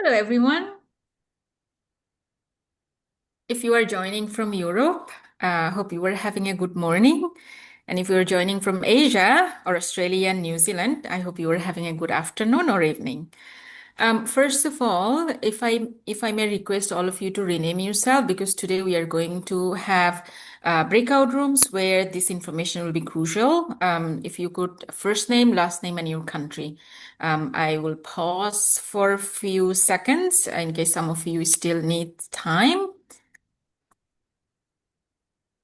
Hello, everyone. If you are joining from Europe, hope you are having a good morning. And if you're joining from Asia or Australia and New Zealand, I hope you are having a good afternoon or evening. First of all, if I may request all of you to rename yourself, because today we are going to have breakout rooms where this information will be crucial. If you could first name, last name, and your country. I will pause for a few seconds in case some of you still need time.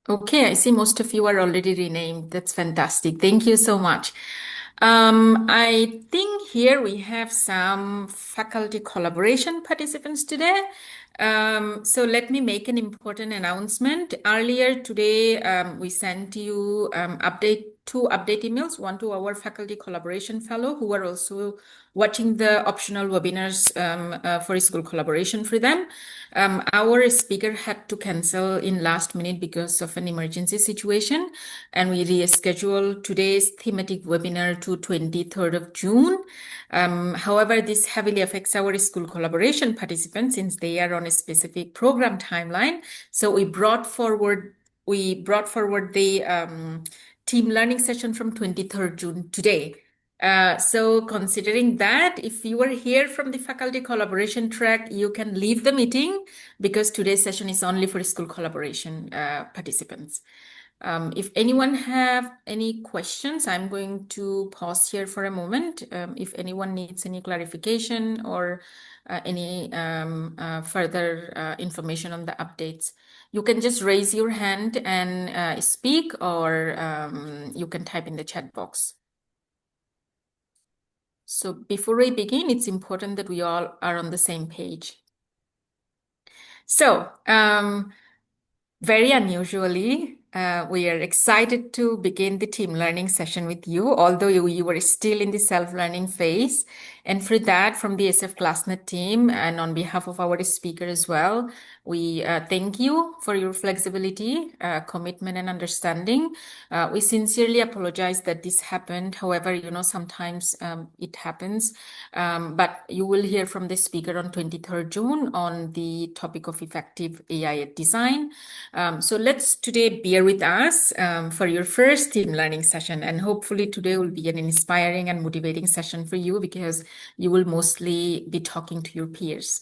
Okay, I see most of you are already renamed. That's fantastic. Thank you so much. I think here we have some faculty collaboration participants today. So let me make an important announcement. Earlier today, we sent you two update emails, one to our faculty collaboration fellow who are also watching the optional webinars for school collaboration for them. Our speaker had to cancel in last minute because of an emergency situation, and we rescheduled today's thematic webinar to 23rd of June. However, this heavily affects our school collaboration participants since they are on a specific program timeline. So we brought forward the team learning session from 23rd June today. So considering that, if you are here from the faculty collaboration track, you can leave the meeting because today's session is only for school collaboration participants. If anyone have any questions, I'm going to pause here for a moment. If anyone needs any clarification or any further information on the updates, you can just raise your hand and speak, or you can type in the chat box. So before I begin, it's important that we all are on the same page. So, very unusually, we are excited to begin the team learning session with you, although you were still in the self-learning phase. And for that, from the ASEFClassNet team and on behalf of our speaker as well, we thank you for your flexibility, commitment, and understanding. We sincerely apologize that this happened. However, sometimes it happens. But you will hear from the speaker on 23rd June on the topic of effective AI at design. So let's today bear with us for your first team learning session. And hopefully today will be an inspiring and motivating session for you because you will mostly be talking to your peers.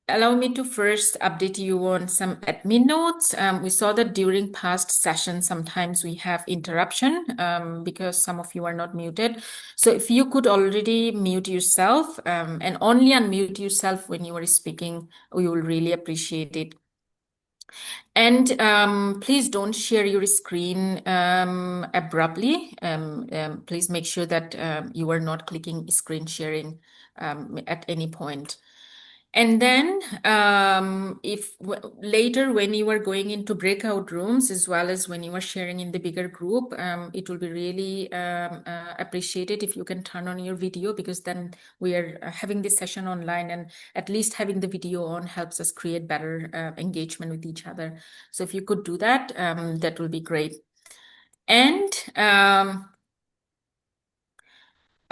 Allow me to first update you on some admin notes. We saw that during past sessions, sometimes we have interruption because some of you are not muted. So if you could already mute yourself and only unmute yourself when you are speaking, we will really appreciate it. And please don't share your screen abruptly. Please make sure that you are not clicking screen sharing at any point. And then if later when you are going into breakout rooms, as well as when you are sharing in the bigger group, it will be really appreciated if you can turn on your video, because then we are having this session online, and at least having the video on helps us create better engagement with each other. So if you could do that, that will be great. And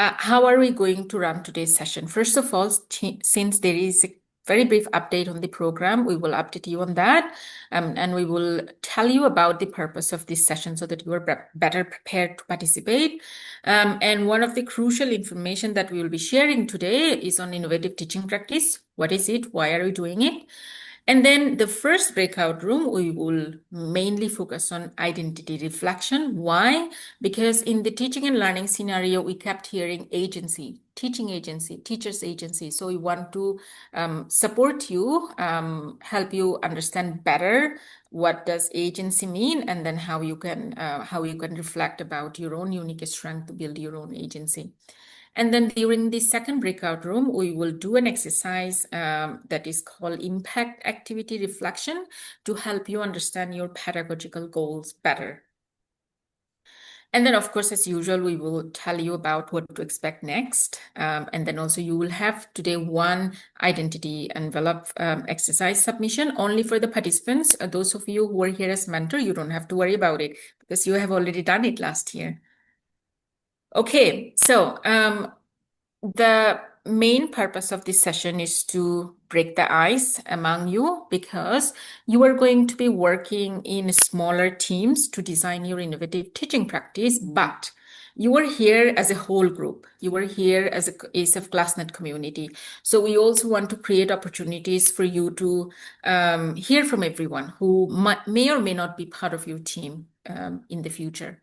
how are we going to run today's session? First of all, since there is a very brief update on the program, we will update you on that, and we will tell you about the purpose of this session so that you are better prepared to participate. And one of the crucial information that we will be sharing today is on innovative teaching practice. What is it? Why are we doing it? And then the first breakout room, we will mainly focus on identity reflection. Why? Because in the teaching and learning scenario, we kept hearing agency, teaching agency, teacher's agency. So we want to support you, help you understand better what does agency mean, and then how you can reflect about your own unique strength to build your own agency. And then during the second breakout room, we will do an exercise that is called impact activity reflection to help you understand your pedagogical goals better. And then, of course, as usual, we will tell you about what to expect next. And then also you will have today one identity envelope exercise submission only for the participants. Those of you who are here as mentor, you don't have to worry about it because you have already done it last year. Okay, so the main purpose of this session is to break the ice among you, because you are going to be working in smaller teams to design your innovative teaching practice, but you are here as a whole group. You are here as a ASEFClassNet community. So we also want to create opportunities for you to hear from everyone who may or may not be part of your team in the future.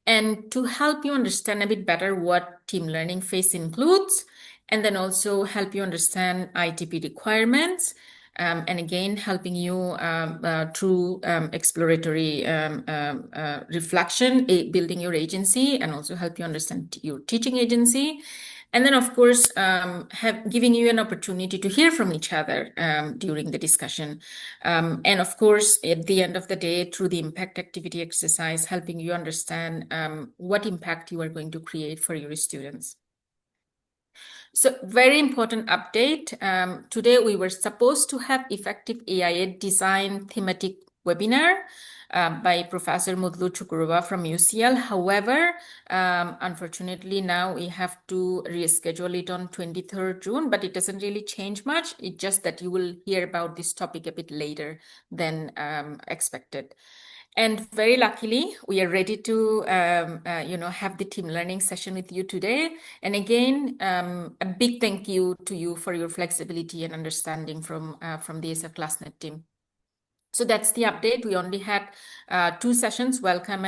And to help you understand a bit better what team learning phase includes, and then also help you understand ITP requirements, and again, helping you through exploratory reflection, building your agency, and also help you understand your teaching agency. And then, of course, giving you an opportunity to hear from each other during the discussion. And of course, at the end of the day, through the impact activity exercise, helping you understand what impact you are going to create for your students. So very important update. Today, we were supposed to have effective AI design thematic webinar by Professor Mudlu Chukurova from UCL. However, unfortunately, now we have to reschedule it on 23rd June, but it doesn't really change much. It's just that you will hear about this topic a bit later than expected. And very luckily, we are ready to, have the team learning session with you today. And again, a big thank you to you for your flexibility and understanding from the ASEFClassNet team. So that's the update. We only had 2 sessions, welcome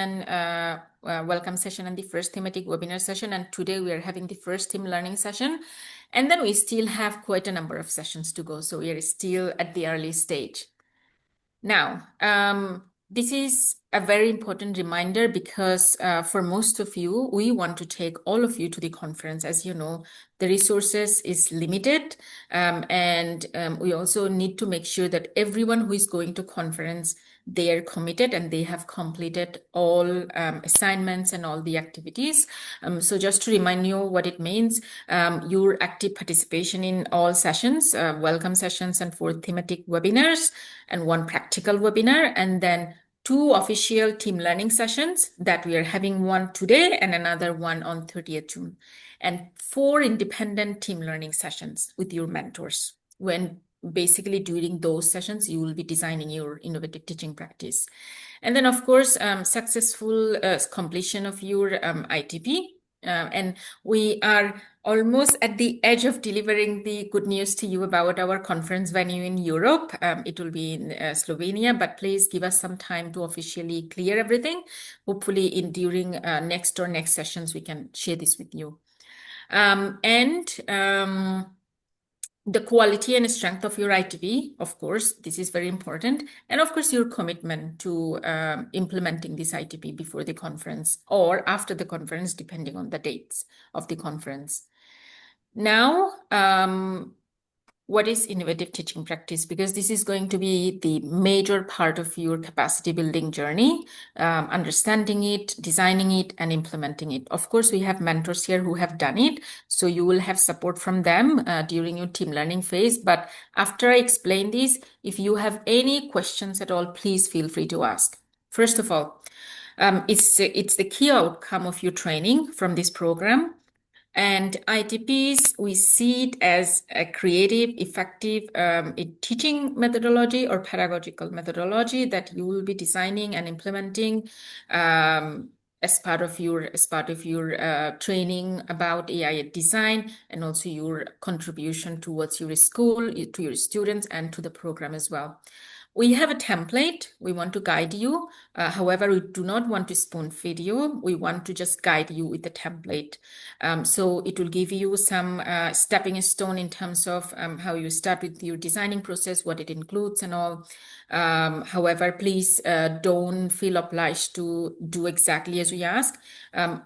session and the first thematic webinar session. And today we are having the first team learning session. And then we still have quite a number of sessions to go. So we are still at the early stage. Now, this is a very important reminder, because for most of you, we want to take all of you to the conference. As you know, the resources is limited, and we also need to make sure that everyone who is going to conference, they are committed and they have completed all assignments and all the activities. So just to remind you what it means, your active participation in all sessions, welcome sessions and 4 thematic webinars and 1 practical webinar, and then 2 official team learning sessions that we are having, one today and another one on 30th June, and 4 independent team learning sessions with your mentors. When basically during those sessions, you will be designing your innovative teaching practice. And then, of course, successful completion of your ITP. And we are almost at the edge of delivering the good news to you about our conference venue in Europe. It will be in Slovenia, but please give us some time to officially clear everything. Hopefully during next sessions, we can share this with you. The quality and strength of your ITP, of course, this is very important. And of course, your commitment to implementing this ITP before the conference or after the conference, depending on the dates of the conference. Now, what is innovative teaching practice? Because this is going to be the major part of your capacity building journey, understanding it, designing it, and implementing it. Of course, we have mentors here who have done it, so you will have support from them during your team learning phase. But after I explain this, if you have any questions at all, please feel free to ask. First of all, it's the key outcome of your training from this program. And ITPs, we see it as a creative, effective teaching methodology or pedagogical methodology that you will be designing and implementing as part of your training about AI design, and also your contribution towards your school, to your students, and to the program as well. We have a template. We want to guide you. However, we do not want to spoon feed you. We want to just guide you with the template. So it will give you some stepping stone in terms of how you start with your designing process, what it includes and all. However, please don't feel obliged to do exactly as we ask.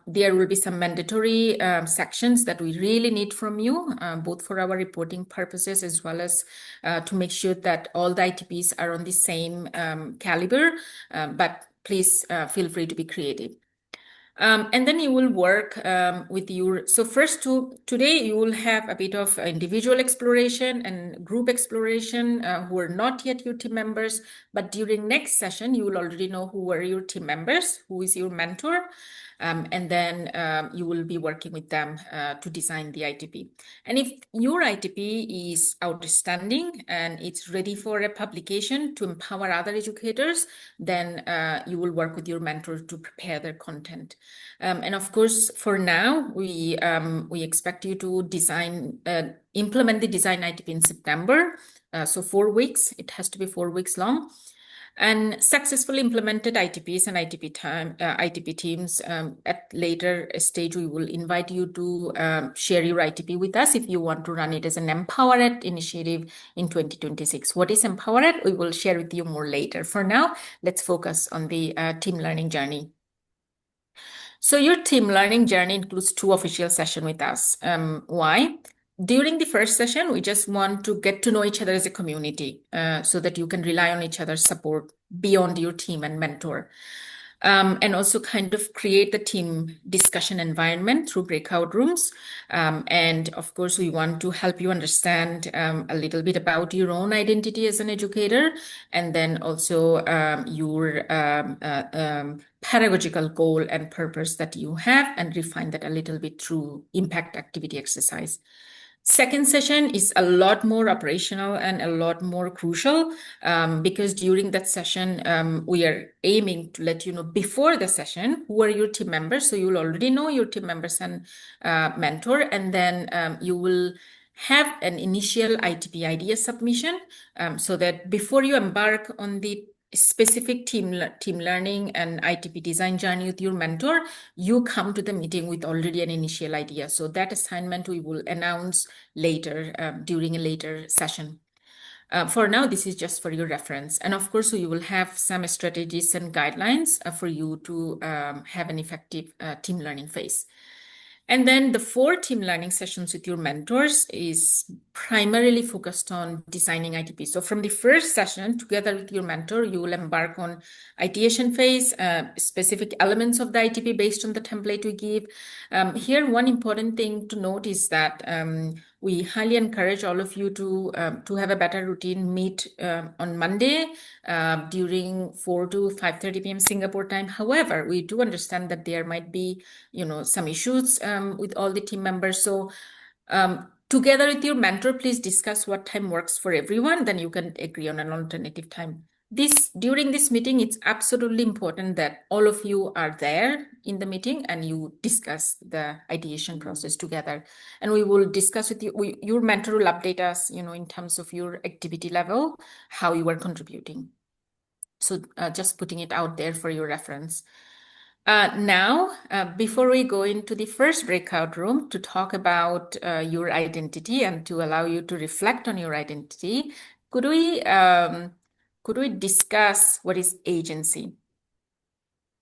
There will be some mandatory sections that we really need from you, both for our reporting purposes as well as to make sure that all the ITPs are on the same caliber, but please feel free to be creative. And then you will work with your, so first today you will have a bit of individual exploration and group exploration who are not yet your team members, but during next session, you will already know who are your team members, who is your mentor. And then you will be working with them to design the ITP. And if your ITP is outstanding and it's ready for a publication to empower other educators, then you will work with your mentor to prepare their content. And of course, for now, we expect you to implement the design ITP in September. So 4 weeks, it has to be 4 weeks long. And successfully implemented ITPs and ITP teams at later stage, we will invite you to share your ITP with us if you want to run it as an Empowered initiative in 2026. What is Empowered? We will share with you more later. For now, let's focus on the team learning journey. So your team learning journey includes 2 official sessions with us. Why? During the first session, we just want to get to know each other as a community so that you can rely on each other's support beyond your team and mentor. And also kind of create the team discussion environment through breakout rooms. And of course, we want to help you understand a little bit about your own identity as an educator, and then also your pedagogical goal and purpose that you have, and refine that a little bit through impact activity exercise. Second session is a lot more operational and a lot more crucial because during that session, we are aiming to let you know before the session who are your team members. So you'll already know your team members and mentor, and then you will have an initial ITP idea submission so that before you embark on the specific team learning and ITP design journey with your mentor, you come to the meeting with already an initial idea. So that assignment we will announce later during a later session. For now, this is just for your reference. And of course, we will have some strategies and guidelines for you to have an effective team learning phase. And then the 4 team learning sessions with your mentors is primarily focused on designing ITP. So from the first session, together with your mentor, you will embark on ideation phase, specific elements of the ITP based on the template we give. Here, one important thing to note is that we highly encourage all of you to have a better routine, meet on Monday during 4 to 5:30 p.m. Singapore time. However, we do understand that there might be, some issues with all the team members. So together with your mentor, please discuss what time works for everyone. Then you can agree on an alternative time. During this meeting, it's absolutely important that all of you are there in the meeting and you discuss the ideation process together. And we will discuss with you, your mentor will update us, in terms of your activity level, how you are contributing. So just putting it out there for your reference. Now, before we go into the first breakout room to talk about your identity and to allow you to reflect on your identity, could we discuss what is agency?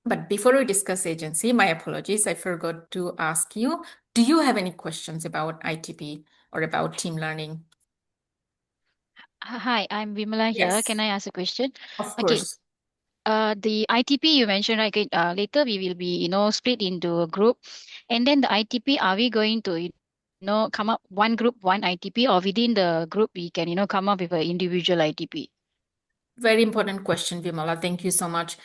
But before we discuss agency, my apologies, I forgot to ask you, do you have any questions about ITP or about team learning? Hi, I'm Vimala here. Yes, Can I ask a question? of Okay. course. The ITP you mentioned, right? Later we will be, split into a group. And then the ITP, are we going to, come up one group, one ITP, or within the group we can, come up with an individual ITP? Very important question, Vimala. Thank you so much.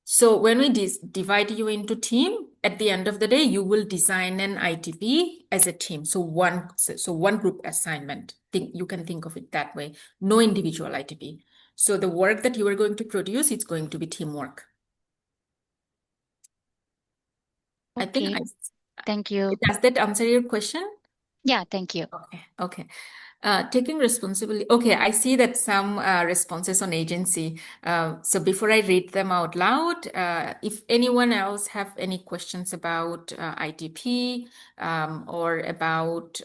So when we divide you into team, at the end of the day, you will design an ITP as a team. So one group assignment. You can think of it that way. No individual ITP. So the work that you are going to produce, it's going to be teamwork. I think Okay. Thank you. does that answer your question? Yeah, thank you. Okay. Taking responsibility. Okay, I see that some responses on agency. So before I read them out loud, if anyone else have any questions about ITP or about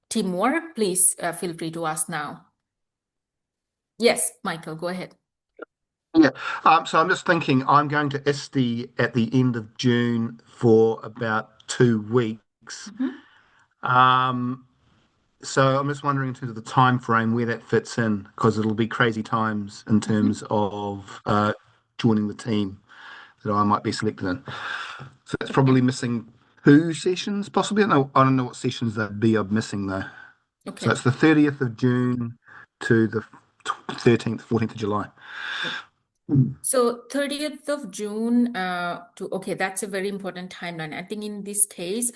teamwork, please feel free to ask now. Yes, Michael, go ahead. Yeah, so I'm just thinking I'm going to ISTE at the end of June for about 2 weeks. So I'm just wondering in terms of the time frame where that fits in, because it'll be crazy times in terms of joining the team that I might be selected in. So it's probably missing 2 sessions, possibly. I don't know what sessions that'd be. I'm missing though. Okay. So it's the 30th of June to the 13th, 14th of July. So 30th of June okay, that's a very important timeline. I think in this case,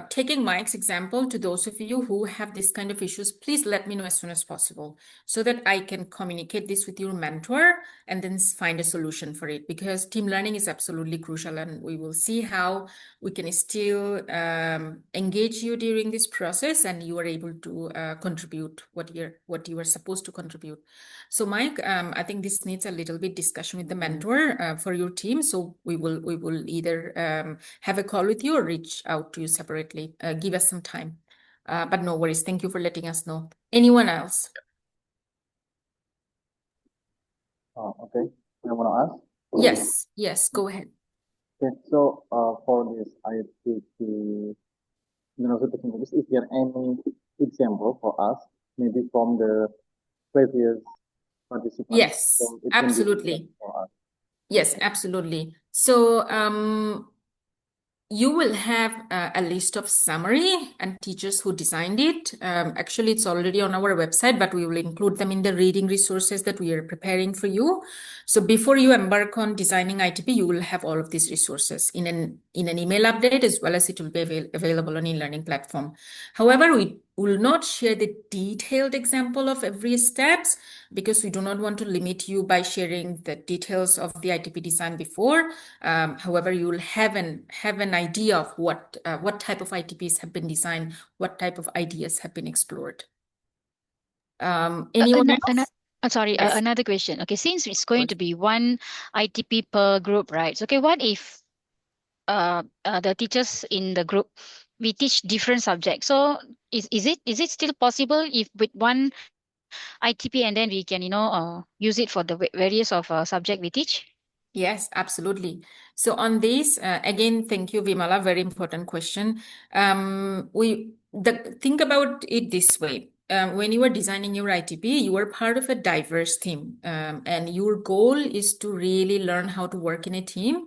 taking Mike's example, to those of you who have this kind of issues, please let me know as soon as possible so that I can communicate this with your mentor and then find a solution for it, because team learning is absolutely crucial, and we will see how we can still engage you during this process and you are able to contribute what you are supposed to contribute. So Mike, I think this needs a little bit discussion with the mentor for your team. So we will either have a call with you or reach out to you separately. Give us some time. But no worries. Thank you for letting us know. Anyone else? Okay. I want to ask. Yes, go ahead. Okay, so for this ITP University English, is there any example for us, maybe from the previous participants? Yes, So it can be absolutely. for us. Yes, absolutely. So you will have a list of summary and teachers who designed it. Actually, it's already on our website, but we will include them in the reading resources that we are preparing for you. So before you embark on designing ITP, you will have all of these resources in an email update, as well as it will be available on e-learning platform. However, we will not share the detailed example of every steps, because we do not want to limit you by sharing the details of the ITP design before. However, you will have an idea of what type of ITPs have been designed, what type of ideas have been explored. Anyone else? Sorry, Yes. another question. Okay, since it's going to be one ITP per group, right? Okay, what if the teachers in the group, we teach different subjects? So is it still possible if with one ITP and then we can use it for the various of subject we teach? Yes, absolutely. So on this, again, thank you, Vimala. Very important question. Think about it this way. When you are designing your ITP, you are part of a diverse team, and your goal is to really learn how to work in a team,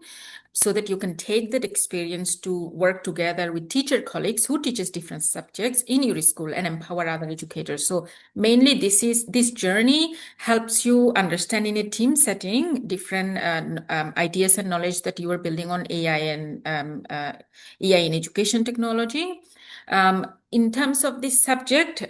so that you can take that experience to work together with teacher colleagues who teaches different subjects in your school and empower other educators. So mainly this journey helps you understand in a team setting different ideas and knowledge that you are building on AI and AI in education technology. In terms of this subject,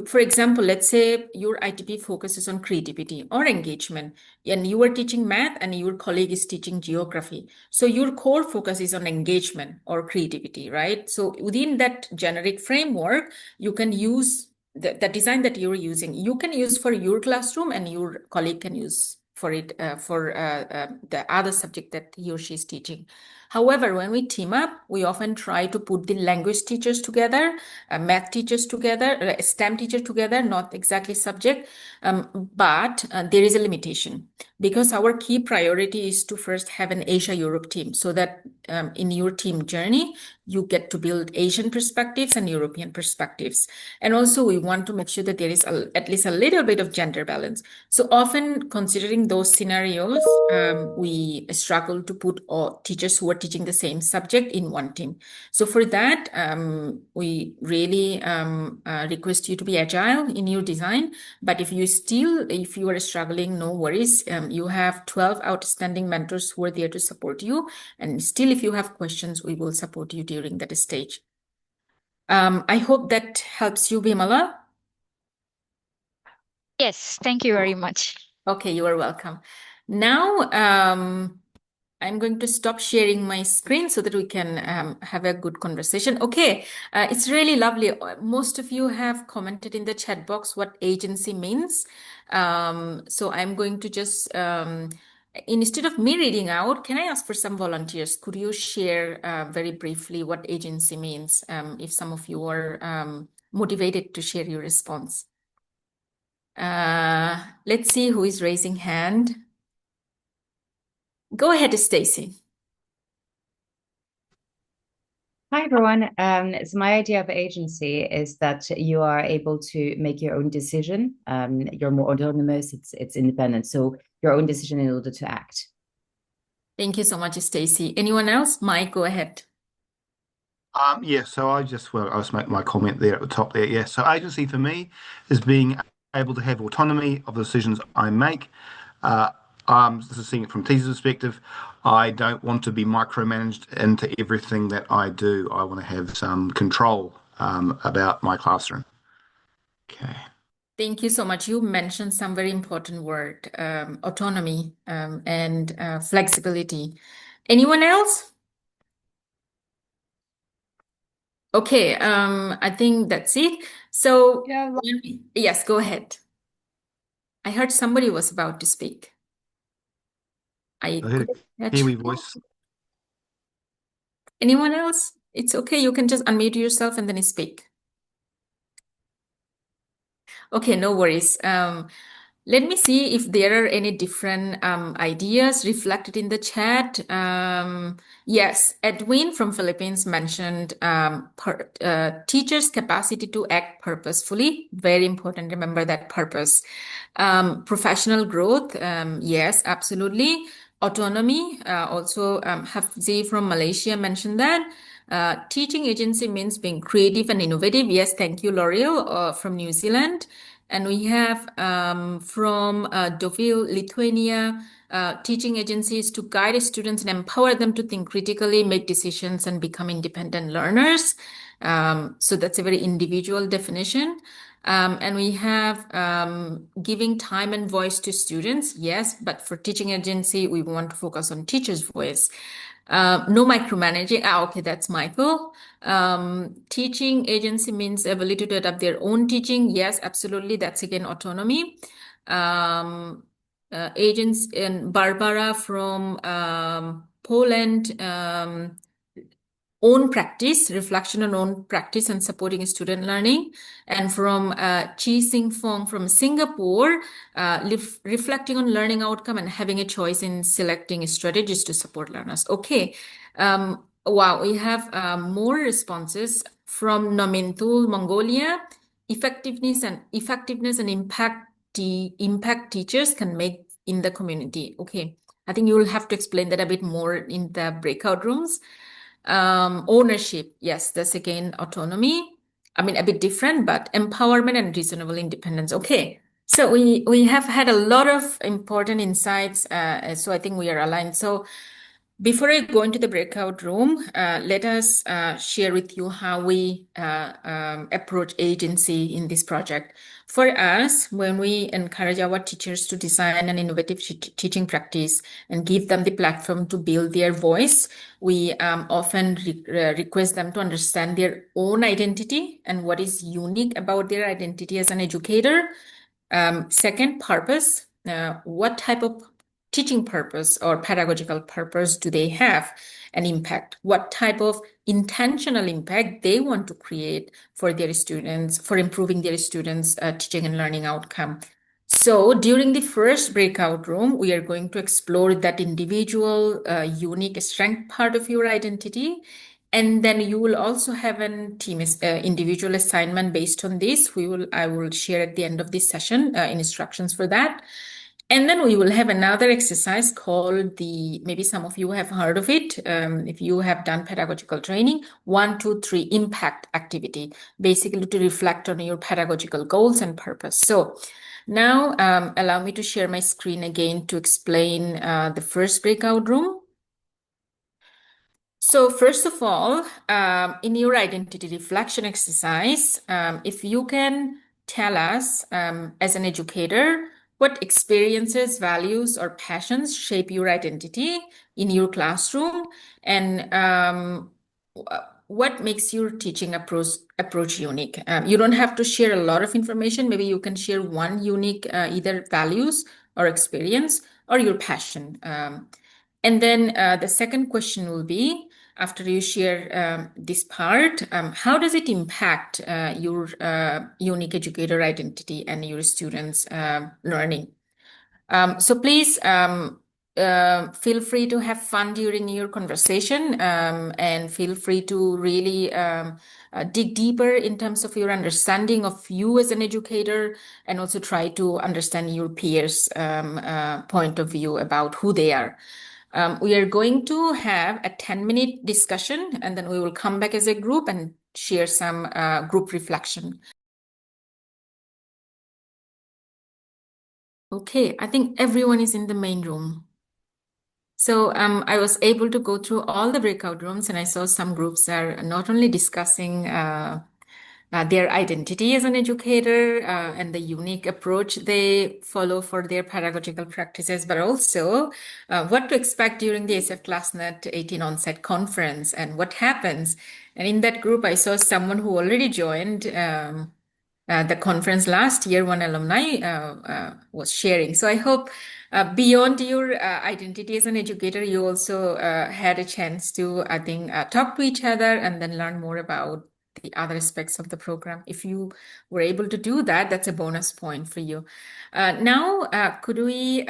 for example, let's say your ITP focuses on creativity or engagement, and you are teaching math and your colleague is teaching geography. So your core focus is on engagement or creativity, right? So within that generic framework, you can use the design that you're using. You can use for your classroom, and your colleague can use for it for the other subject that he or she is teaching. However, when we team up, we often try to put the language teachers together, math teachers together, STEM teachers together, not exactly subject, but there is a limitation, because our key priority is to first have an Asia-Europe team, so that in your team journey, you get to build Asian perspectives and European perspectives. And also we want to make sure that there is at least a little bit of gender balance. So often, considering those scenarios, we struggle to put all teachers who are teaching the same subject in one team. So for that, we really request you to be agile in your design. But if you are struggling, no worries. You have 12 outstanding mentors who are there to support you. And still, if you have questions, we will support you during that stage. I hope that helps you, Bimala. Yes, thank you very much. Okay, you are welcome. Now, I'm going to stop sharing my screen so that we can have a good conversation. Okay, it's really lovely. Most of you have commented in the chat box what agency means. So I'm going to just, instead of me reading out, can I ask for some volunteers? Could you share very briefly what agency means, if some of you are motivated to share your response? Let's see who is raising hand. Go ahead, Stacy. Hi, everyone. So my idea of agency is that you are able to make your own decision. You're more autonomous. It's independent. So your own decision in order to act. Thank you so much, Stacy. Anyone else? Mike, go ahead. Yeah, so I'll just make my comment there at the top there. Yeah, so agency for me is being able to have autonomy of the decisions I make. This is seeing it from teacher's perspective. I don't want to be micromanaged into everything that I do. I want to have some control about my classroom. Okay. Thank you so much. You mentioned some very important word, autonomy and flexibility. Anyone else? Okay, I think that's it. So, Yeah, yes, go ahead. I heard somebody was about to speak. I I heard couldn't a catch. Kiwi voice. Anyone else? It's okay. You can just unmute yourself and then speak. Okay, no worries. Let me see if there are any different ideas reflected in the chat. Yes, Edwin from Philippines mentioned teachers' capacity to act purposefully. Very important. Remember that purpose. Professional growth. Yes, absolutely. Autonomy. Also, Hafzi from Malaysia mentioned that. Teaching agency means being creative and innovative. Yes, thank you, L'Oreal from New Zealand. And we have from Deauville, Lithuania, teaching agencies to guide students and empower them to think critically, make decisions, and become independent learners. So that's a very individual definition. And we have giving time and voice to students. Yes, but for teaching agency, we want to focus on teachers' voice. No micromanaging. Okay, that's Michael. Teaching agency means ability to adapt their own teaching. Yes, absolutely. That's again autonomy. Agents and Barbara from Poland. Own practice, reflection on own practice and supporting student learning. And from Chi Sing Fong from Singapore, reflecting on learning outcome and having a choice in selecting strategies to support learners. Okay. Wow, we have more responses from Nomintul, Mongolia. Effectiveness and impact teachers can make in the community. Okay. I think you will have to explain that a bit more in the breakout rooms. Ownership, yes, that's again autonomy. I mean, a bit different, but empowerment and reasonable independence. Okay, so we have had a lot of important insights. So I think we are aligned. So before I go into the breakout room, let us share with you how we approach agency in this project. For us, when we encourage our teachers to design an innovative teaching practice and give them the platform to build their voice, we often request them to understand their own identity and what is unique about their identity as an educator. Second, purpose. What type of teaching purpose or pedagogical purpose do they have an impact? What type of intentional impact they want to create for their students, for improving their students' teaching and learning outcome? So during the first breakout room, we are going to explore that individual, unique strength part of your identity. And then you will also have an team individual assignment based on this. I will share at the end of this session instructions for that. And then we will have another exercise called maybe some of you have heard of it. If you have done pedagogical training, 1, 2, 3 impact activity, basically to reflect on your pedagogical goals and purpose. So now allow me to share my screen again to explain the first breakout room. So first of all, in your identity reflection exercise, if you can tell us as an educator, what experiences, values, or passions shape your identity in your classroom, and what makes your teaching approach unique? You don't have to share a lot of information. Maybe you can share one unique either values or experience or your passion. And then the second question will be, after you share this part, how does it impact your unique educator identity and your students' learning? So please feel free to have fun during your conversation and feel free to really dig deeper in terms of your understanding of you as an educator, and also try to understand your peers' point of view about who they are. We are going to have a 10-minute discussion, and then we will come back as a group and share some group reflection. Okay, I think everyone is in the main room. So I was able to go through all the breakout rooms, and I saw some groups are not only discussing their identity as an educator and the unique approach they follow for their pedagogical practices, but also what to expect during the ASEFClassNet 18 onset conference and what happens. And in that group, I saw someone who already joined the conference last year, one alumni was sharing. So I hope beyond your identity as an educator, you also had a chance to, I think, talk to each other and then learn more about the other aspects of the program. If you were able to do that, that's a bonus point for you. Now, could we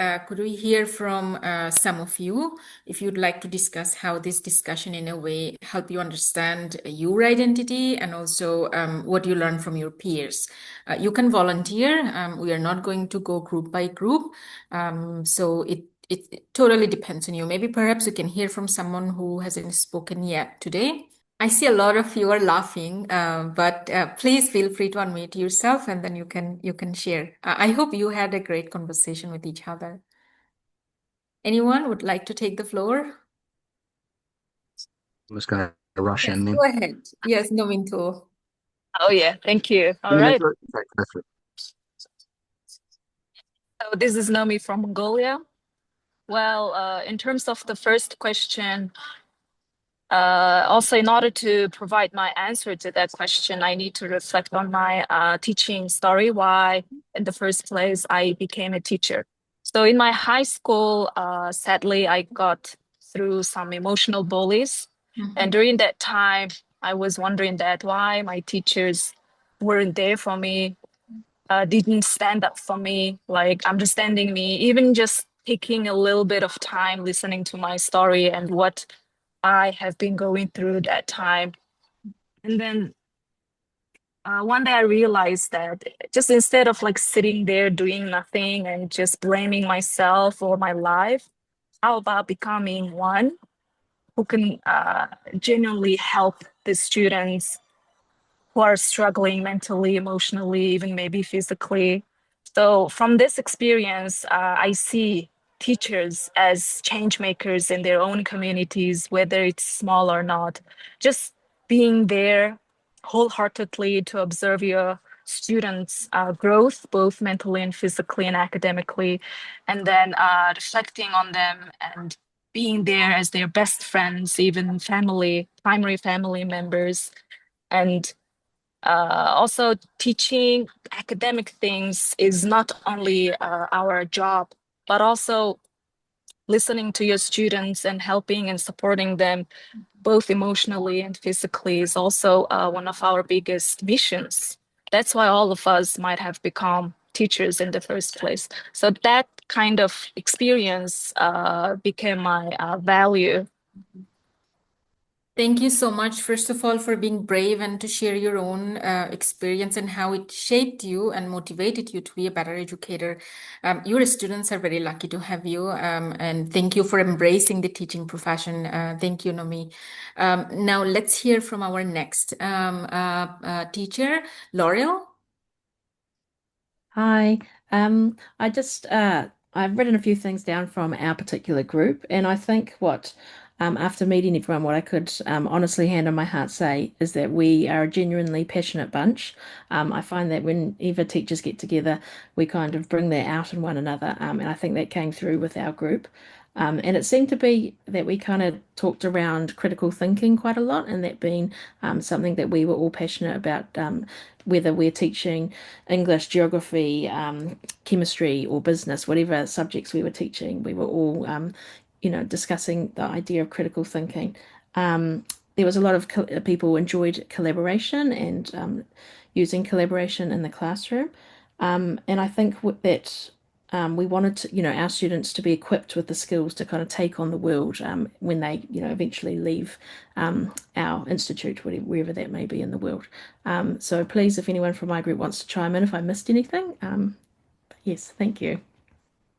hear from some of you, if you'd like to discuss how this discussion in a way help you understand your identity and also what you learn from your peers. You can volunteer. We are not going to go group by group. So it totally depends on you. Maybe perhaps you can hear from someone who hasn't spoken yet today. I see a lot of you are laughing, but please feel free to unmute yourself and then you can share. I hope you had a great conversation with each other. Anyone would like to take the floor? I'm just going to rush Yes, in then. go ahead. Yes, Nominto. Oh yeah, thank you. All No, right. go for it. So this is Nomi from Mongolia. Well, in terms of the first question, also in order to provide my answer to that question, I need to reflect on my teaching story, why in the first place I became a teacher. So in my high school, sadly, I got through some emotional bullies. And during that time, I was wondering that why my teachers weren't there for me, didn't stand up for me, like understanding me, even just taking a little bit of time listening to my story and what I have been going through that time. And then one day I realized that just instead of like sitting there doing nothing and just blaming myself or my life, how about becoming one who can genuinely help the students who are struggling mentally, emotionally, even maybe physically. So from this experience, I see teachers as change makers in their own communities, whether it's small or not. Just being there wholeheartedly to observe your students' growth, both mentally and physically and academically, and then reflecting on them and being there as their best friends, even family, primary family members, and also teaching academic things is not only our job, but also listening to your students and helping and supporting them both emotionally and physically is also one of our biggest missions. That's why all of us might have become teachers in the first place. So that kind of experience became my value. Thank you so much, first of all, for being brave and to share your own experience and how it shaped you and motivated you to be a better educator. Your students are very lucky to have you, and thank you for embracing the teaching profession. Thank you, Nomi. Now let's hear from our next teacher, Laurel. Hi. I've written a few things down from our particular group, and I think after meeting everyone, what I could honestly hand on my heart say is that we are a genuinely passionate bunch. I find that whenever teachers get together, we kind of bring that out in one another, and I think that came through with our group. And it seemed to be that we kind of talked around critical thinking quite a lot, and that being something that we were all passionate about, whether we're teaching English, geography, chemistry, or business, whatever subjects we were teaching, we were all, discussing the idea of critical thinking. There was a lot of people enjoyed collaboration and using collaboration in the classroom. And I think that we wanted to, our students to be equipped with the skills to kind of take on the world when they, eventually leave our institute, wherever that may be in the world. So please, if anyone from my group wants to chime in, if I missed anything, yes, thank you.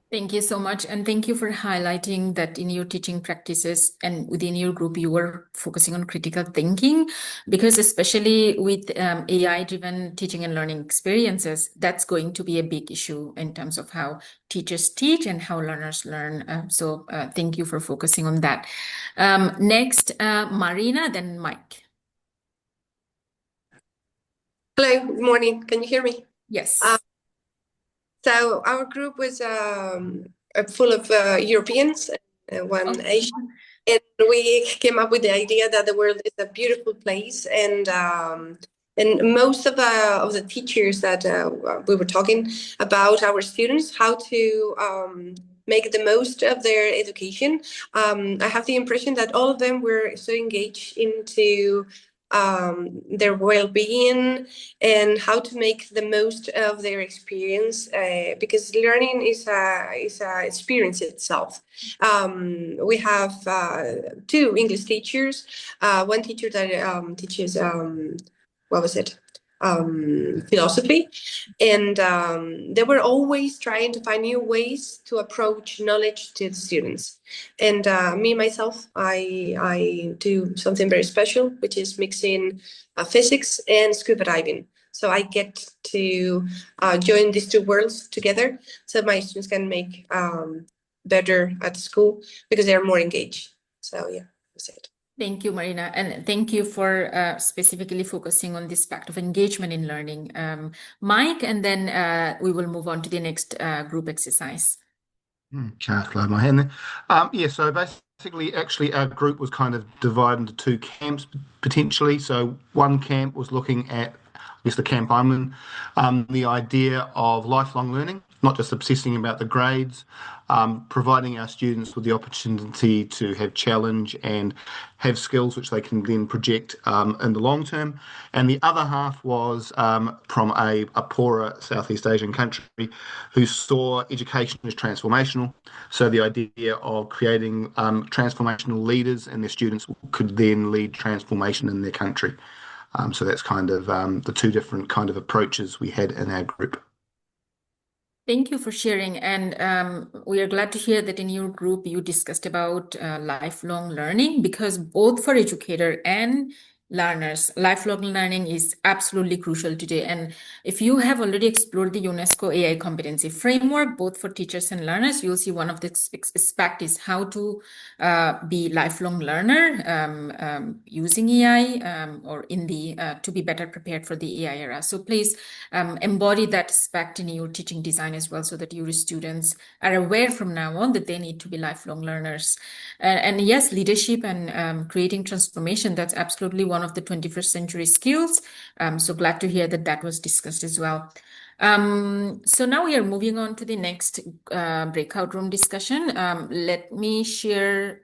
Thank you so much. And thank you for highlighting that in your teaching practices and within your group, you were focusing on critical thinking, because especially with AI-driven teaching and learning experiences, that's going to be a big issue in terms of how teachers teach and how learners learn. So thank you for focusing on that. Next, Marina, then Mike. Hello, good morning. Can you hear me? Yes. So our group was full of Europeans and one Asian, and we came up with the idea that the world is a beautiful place, and most of the teachers that we were talking about our students, how to make the most of their education. I have the impression that all of them were so engaged into their well-being and how to make the most of their experience, because learning is a experience itself. We have two English teachers, one teacher that teaches what was it? Philosophy, and they were always trying to find new ways to approach knowledge to the students. And me myself, I do something very special, which is mixing physics and scuba diving. So I get to join these two worlds together, so my students can make better at school because they are more engaged. So yeah, that's it. Thank you, Marina, and thank you for specifically focusing on this fact of engagement in learning. Mike, and then we will move on to the next group exercise. Can't load my hand there. Yeah, so basically, actually, our group was kind of divided into two camps potentially. So one camp was looking at, I guess, the camp I'm in, the idea of lifelong learning, not just obsessing about the grades, providing our students with the opportunity to have challenge and have skills which they can then project in the long term. And the other half was from a poorer Southeast Asian country who saw education as transformational. So the idea of creating transformational leaders, and their students could then lead transformation in their country. So that's kind of the two different kind of approaches we had in our group. Thank you for sharing. And we are glad to hear that in your group you discussed about lifelong learning, because both for educator and learners, lifelong learning is absolutely crucial today. And if you have already explored the UNESCO AI competency framework, both for teachers and learners, you'll see one of the aspects is how to be lifelong learner using AI or in the to be better prepared for the AI era. So please embody that aspect in your teaching design as well, so that your students are aware from now on that they need to be lifelong learners. And yes, leadership and creating transformation, that's absolutely one of the 21st century skills. So glad to hear that that was discussed as well. So now we are moving on to the next breakout room discussion. Let me share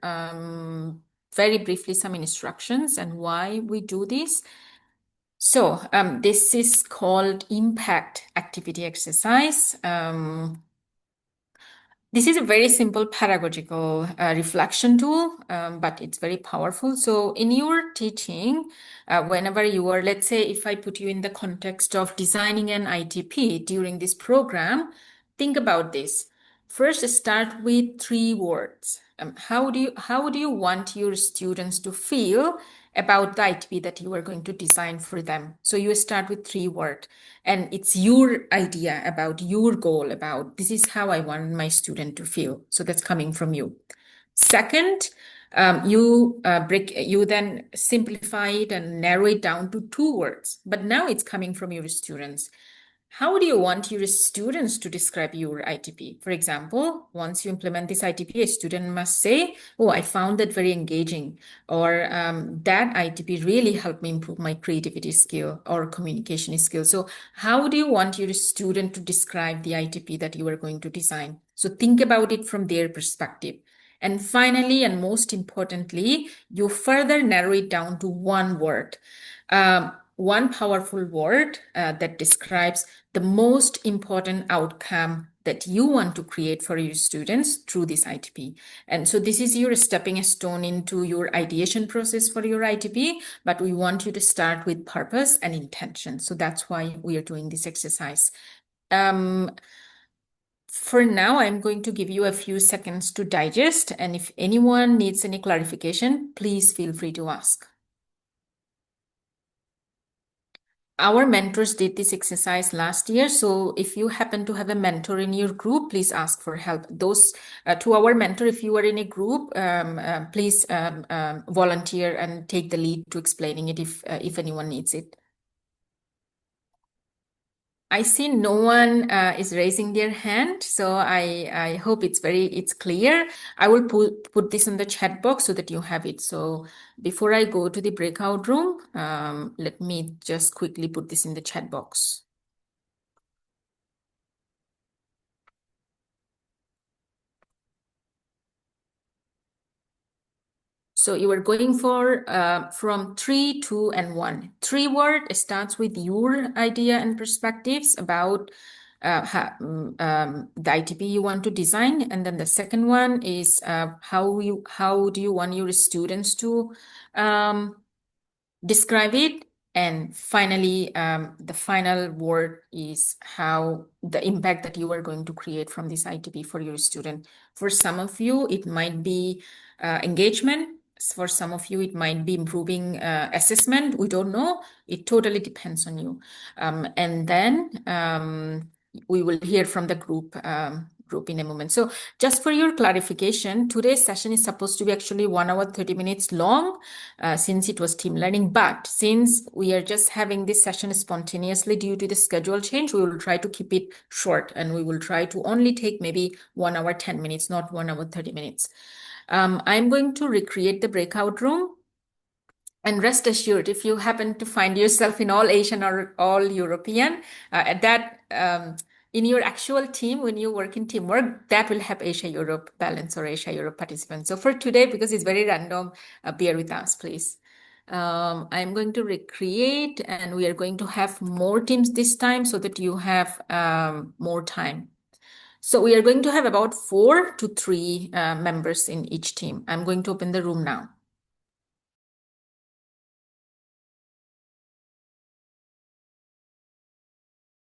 very briefly some instructions and why we do this. So this is called impact activity exercise. This is a very simple pedagogical reflection tool, but it's very powerful. So in your teaching, whenever you are, let's say if I put you in the context of designing an ITP during this program, think about this. First, start with 3 words. How do you want your students to feel about the ITP that you are going to design for them? So you start with 3 words. And it's your idea about your goal, about this is how I want my student to feel. So that's coming from you. Second, you then simplify it and narrow it down to 2 words. But now it's coming from your students. How do you want your students to describe your ITP? For example, once you implement this ITP, a student must say, oh, I found that very engaging, or that ITP really helped me improve my creativity skill or communication skill. So how do you want your student to describe the ITP that you are going to design? So think about it from their perspective. And finally, and most importantly, you further narrow it down to 1 word. One powerful word that describes the most important outcome that you want to create for your students through this ITP. And so this is your stepping stone into your ideation process for your ITP, but we want you to start with purpose and intention. So that's why we are doing this exercise. For now, I'm going to give you a few seconds to digest, and if anyone needs any clarification, please feel free to ask. Our mentors did this exercise last year, so if you happen to have a mentor in your group, please ask for help. To our mentor, if you are in a group, please volunteer and take the lead to explaining it if anyone needs it. I see no one is raising their hand, so I hope it's clear. I will put this in the chat box so that you have it. So before I go to the breakout room, let me just quickly put this in the chat box. So you are going for from 3, 2, and 1. 3 word starts with your idea and perspectives about the ITP you want to design, and then the second one is how do you want your students to describe it, and finally the final word is how the impact that you are going to create from this ITP for your student. For some of you, it might be engagement. For some of you, it might be improving assessment. We don't know. It totally depends on you. And then we will hear from the group in a moment. So just for your clarification, today's session is supposed to be actually 1 hour, 30 minutes long since it was team learning. But since we are just having this session spontaneously due to the schedule change, we will try to keep it short, and we will try to only take maybe 1 hour, 10 minutes, not 1 hour, 30 minutes. I'm going to recreate the breakout room. And rest assured, if you happen to find yourself in all Asian or all European, in your actual team, when you work in teamwork, that will have Asia-Europe balance or Asia-Europe participants. So for today, because it's very random, bear with us, please. I'm going to recreate, and we are going to have more teams this time so that you have more time. So we are going to have about 4 to 3 members in each team. I'm going to open the room now.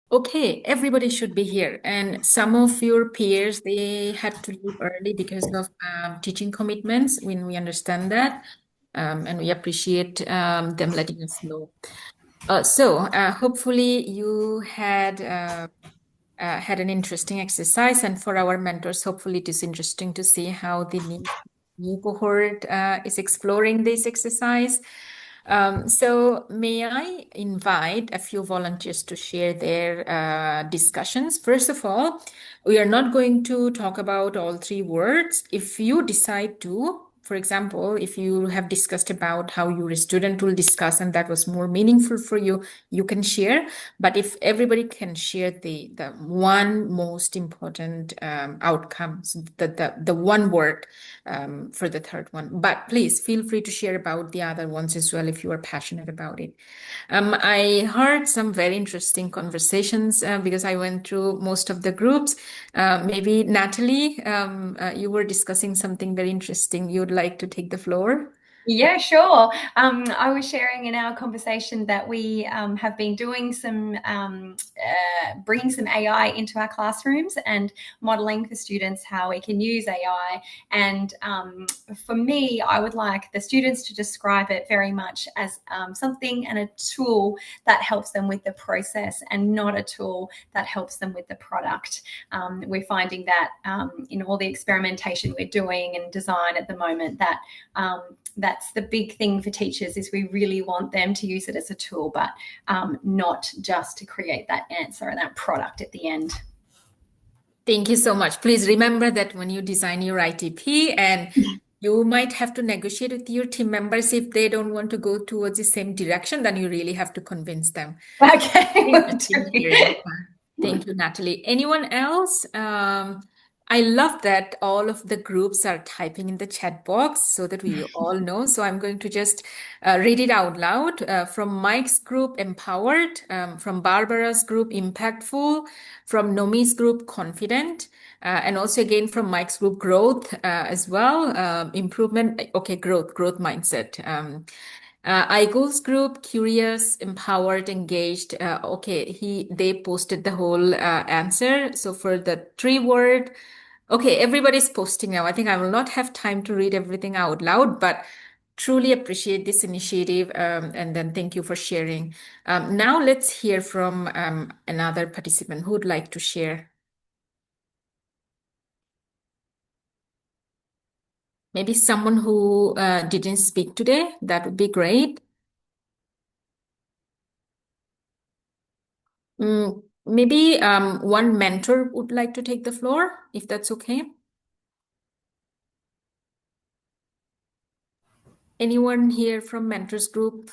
Okay, everybody should be here. And some of your peers, they had to leave early because of teaching commitments. When we understand that, and we appreciate them letting us know. So hopefully you had an interesting exercise, and for our mentors, hopefully it is interesting to see how the new cohort is exploring this exercise. So may I invite a few volunteers to share their discussions. First of all, we are not going to talk about all 3 words. If you decide to, for example, if you have discussed about how your student will discuss and that was more meaningful for you, you can share. But if everybody can share the one most important outcomes, the one word for the third one. But please feel free to share about the other ones as well if you are passionate about it. I heard some very interesting conversations because I went through most of the groups. Maybe Natalie, you were discussing something very interesting. You'd like to take the floor? Yeah, sure. I was sharing in our conversation that we have been doing some, bringing some AI into our classrooms and modeling for students how we can use AI. And for me, I would like the students to describe it very much as something and a tool that helps them with the process and not a tool that helps them with the product. We're finding that in all the experimentation we're doing and design at the moment that that's the big thing for teachers is we really want them to use it as a tool, but not just to create that answer and that product at the end. Thank you so much. Please remember that when you design your ITP, and you might have to negotiate with your team members if they don't want to go towards the same direction, then you really have to convince them. Okay. Thank you, Natalie. Anyone else? I love that all of the groups are typing in the chat box so that we all know. So I'm going to just read it out loud. From Mike's group, Empowered. From Barbara's group, Impactful. From Nomi's group, Confident. And also again from Mike's group, Growth as well. Improvement. Okay, growth mindset. IGO's group, curious, empowered, engaged. Okay, they posted the whole answer. So for the 3 word, okay, everybody's posting now. I think I will not have time to read everything out loud, but truly appreciate this initiative. And then thank you for sharing. Now let's hear from another participant who would like to share. Maybe someone who didn't speak today. That would be great. Maybe one mentor would like to take the floor, if that's okay. Anyone here from Mentors Group?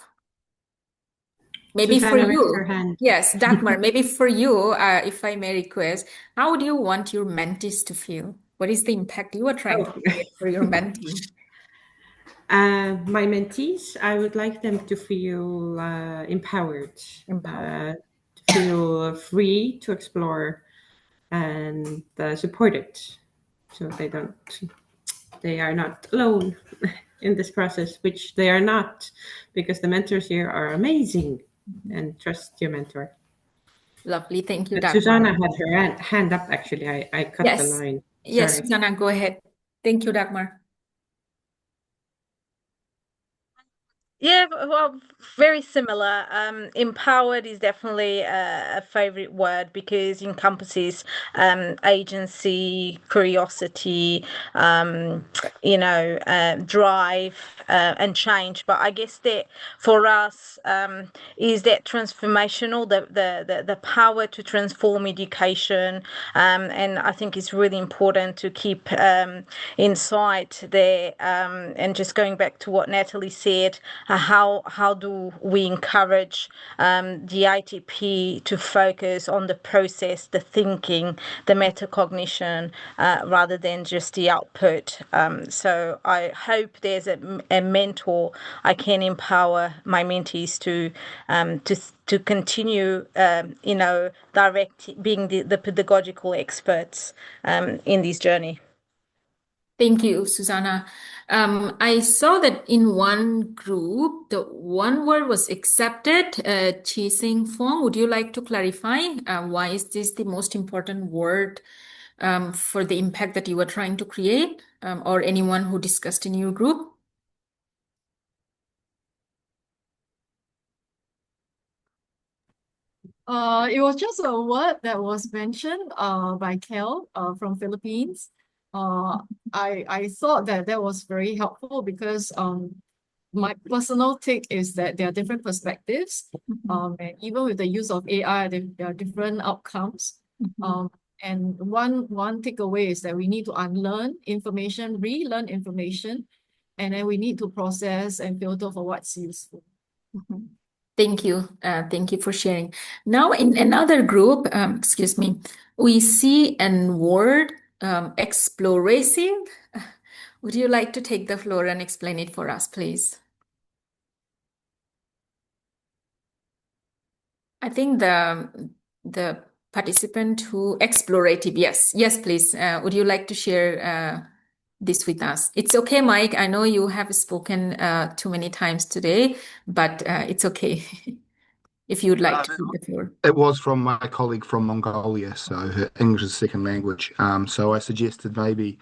Maybe for Susanna raised her you. hand. Yes, Dagmar, maybe for you, if I may request, how do you want your mentees to feel? What is the impact you are trying to create for your mentee? My mentees, I would like them to feel empowered, to feel free to explore and supported, so they are not alone in this process, which they are not, because the mentors here are amazing, and trust your mentor. Lovely, thank you, But Dagmar. Susanna had her hand up, actually. I cut the line. Yes, Sorry. Susanna, go ahead. Thank you, Dagmar. Yeah, well, very similar. Empowered is definitely a favorite word because it encompasses agency, curiosity, drive and change. But I guess that for us is that transformational, the power to transform education, and I think it's really important to keep in sight there. And just going back to what Natalie said. How do we encourage the ITP to focus on the process, the thinking, the metacognition, rather than just the output? So I hope there's a mentor I can empower my mentees to continue, being the pedagogical experts in this journey. Thank you, Susanna. I saw that in one group, the one word was accepted, chasing form. Would you like to clarify why is this the most important word for the impact that you were trying to create, or anyone who discussed in your group? It was just a word that was mentioned by Kel from Philippines. I thought that was very helpful because my personal take is that there are different perspectives. And even with the use of AI, there are different outcomes. And one takeaway is that we need to unlearn information, relearn information, and then we need to process and filter for what's useful. Thank you. Thank you for sharing. Now, in another group, we see an word, explorasive. Would you like to take the floor and explain it for us, please? I think the participant who explorative, yes, please. Would you like to share this with us? It's okay, Mike. I know you have spoken too many times today, but it's okay. If you'd like to take the floor. It was from my colleague from Mongolia, so her English is second language. So I suggested maybe,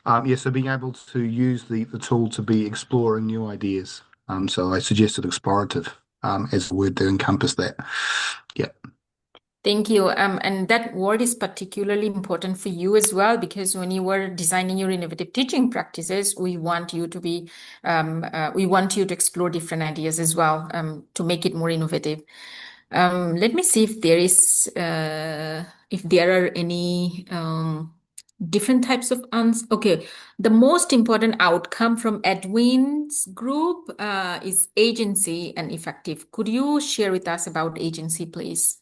so being able to use the tool to be exploring new ideas. So I suggested explorative as a word to encompass that. Yeah. Thank you. And that word is particularly important for you as well, because when you were designing your innovative teaching practices, we want you to be, we want you to explore different ideas as well, to make it more innovative. Let me see if there are any different types of answers. Okay, the most important outcome from Edwin's group is agency and effective. Could you share with us about agency, please?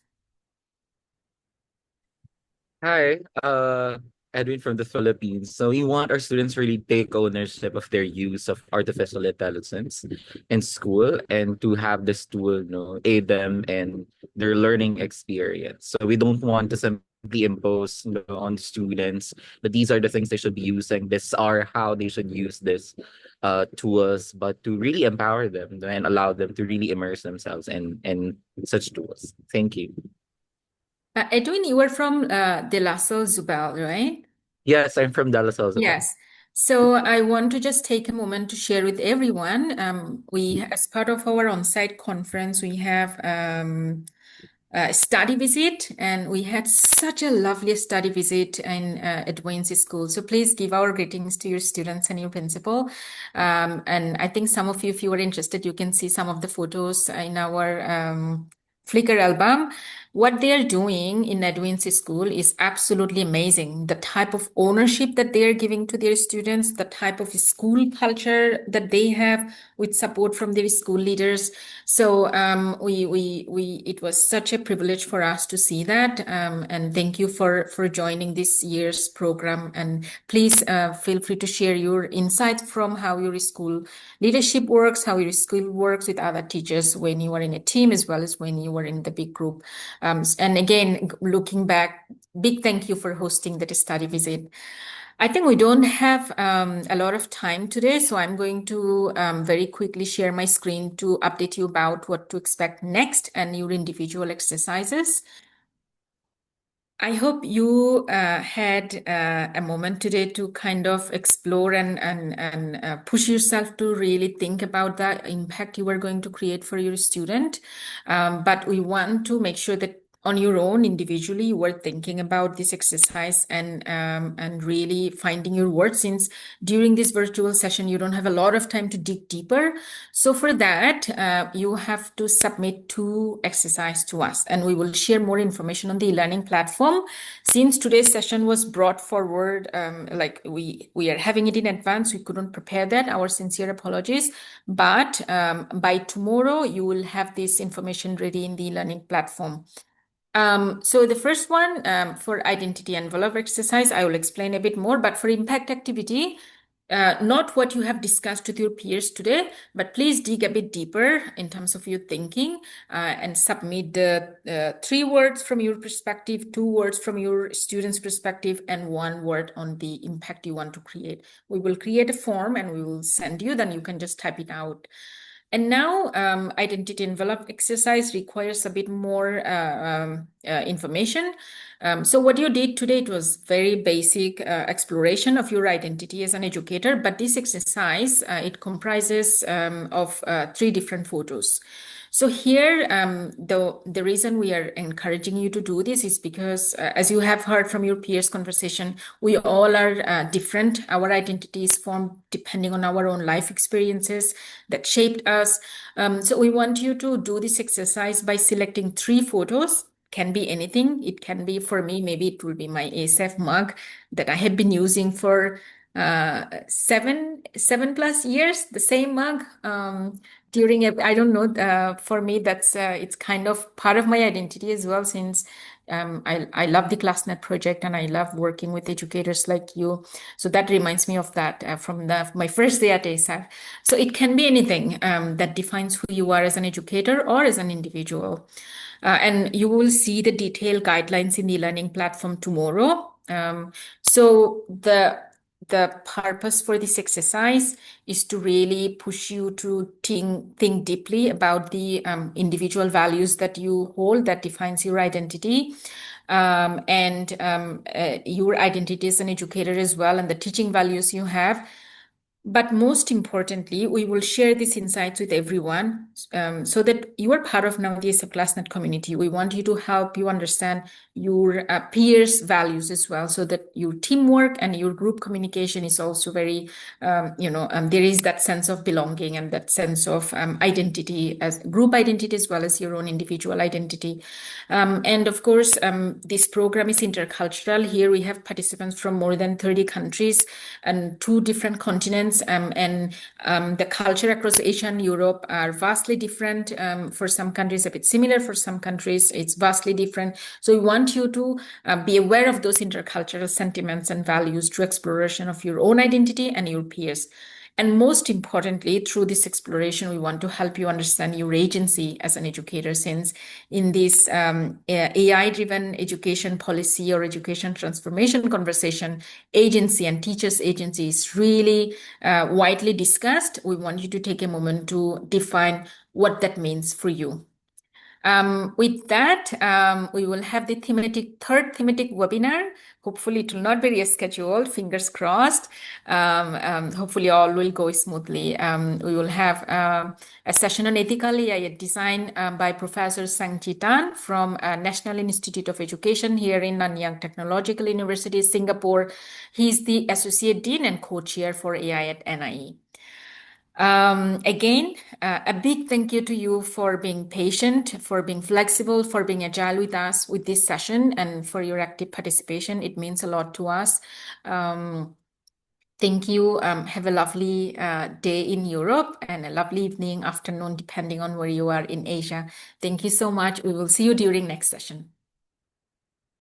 Hi, Edwin from the Philippines. So we want our students really take ownership of their use of artificial intelligence in school and to have this tool, aid them in their learning experience. So we don't want to be imposed, on students, that these are the things they should be using, this are how they should use this tools, but to really empower them and allow them to really immerse themselves in such tools. Thank you. Edwin, you were from De La Salle Zubel, right? Yes, I'm from Dallas also. Yes. So I want to just take a moment to share with everyone. As part of our on-site conference, we have a study visit, and we had such a lovely study visit in at Wayne's School. So please give our greetings to your students and your principal. And I think some of you, if you are interested, you can see some of the photos in our Flickr album. What they're doing in Edwin's School is absolutely amazing. The type of ownership that they are giving to their students, the type of school culture that they have with support from their school leaders. So it was such a privilege for us to see that. And thank you for joining this year's program. And please feel free to share your insights from how your school leadership works, how your school works with other teachers when you are in a team, as well as when you were in the big group. And again, looking back, big thank you for hosting that study visit. I think we don't have a lot of time today, so I'm going to very quickly share my screen to update you about what to expect next and your individual exercises. I hope you had a moment today to kind of explore and push yourself to really think about the impact you are going to create for your student. But we want to make sure that on your own, individually, you are thinking about this exercise and really finding your words, since during this virtual session, you don't have a lot of time to dig deeper. So for that, you have to submit 2 exercises to us, and we will share more information on the e-learning platform. Since today's session was brought forward, like we are having it in advance, we couldn't prepare that. Our sincere apologies. But by tomorrow, you will have this information ready in the e-learning platform. So the first one, for identity envelope exercise, I will explain a bit more, but for impact activity, not what you have discussed with your peers today, but please dig a bit deeper in terms of your thinking and submit the 3 words from your perspective, 2 words from your student's perspective, and 1 word on the impact you want to create. We will create a form and we will send you, then you can just type it out. And now identity envelope exercise requires a bit more information. So what you did today, it was very basic exploration of your identity as an educator, but this exercise, it comprises of 3 different photos. So here, the reason we are encouraging you to do this is because, as you have heard from your peers' conversation, we all are different. Our identity is formed depending on our own life experiences that shaped us. So we want you to do this exercise by selecting 3 photos. Can be anything. It can be, for me, maybe it will be my ASEF mug that I have been using for 7+ years, the same mug. I don't know, for me, that's it's kind of part of my identity as well, since I love the ClassNet project and I love working with educators like you. So that reminds me of that from my first day at ASEF. So it can be anything that defines who you are as an educator or as an individual. And you will see the detailed guidelines in the learning platform tomorrow. So the purpose for this exercise is to really push you to think deeply about the individual values that you hold that defines your identity, and your identity as an educator as well, and the teaching values you have. But most importantly, we will share these insights with everyone so that you are part of now the ASEFClassNet community. We want you to help you understand your peers' values as well, so that your teamwork and your group communication is also very, there is that sense of belonging and that sense of identity, as group identity as well as your own individual identity. And of course, this program is intercultural. Here we have participants from more than 30 countries and 2 different continents. And the culture across Asia and Europe are vastly different. For some countries, a bit similar. For some countries, it's vastly different. So we want you to be aware of those intercultural sentiments and values through exploration of your own identity and your peers. And most importantly, through this exploration, we want to help you understand your agency as an educator, since in this AI-driven education policy or education transformation conversation, agency and teachers' agency is really widely discussed. We want you to take a moment to define what that means for you. With that, we will have the third thematic webinar. Hopefully it will not be rescheduled, fingers crossed. Hopefully all will go smoothly. We will have a session on ethical AI design by Professor Sang-Chi Tan from National Institute of Education here in Nanyang Technological University, Singapore. He's the Associate Dean and Co-Chair for AI at NIE. Again, a big thank you to you for being patient, for being flexible, for being agile with us with this session, and for your active participation. It means a lot to us. Thank you. Have a lovely day in Europe and a lovely evening, afternoon, depending on where you are in Asia. Thank you so much. We will see you during next session.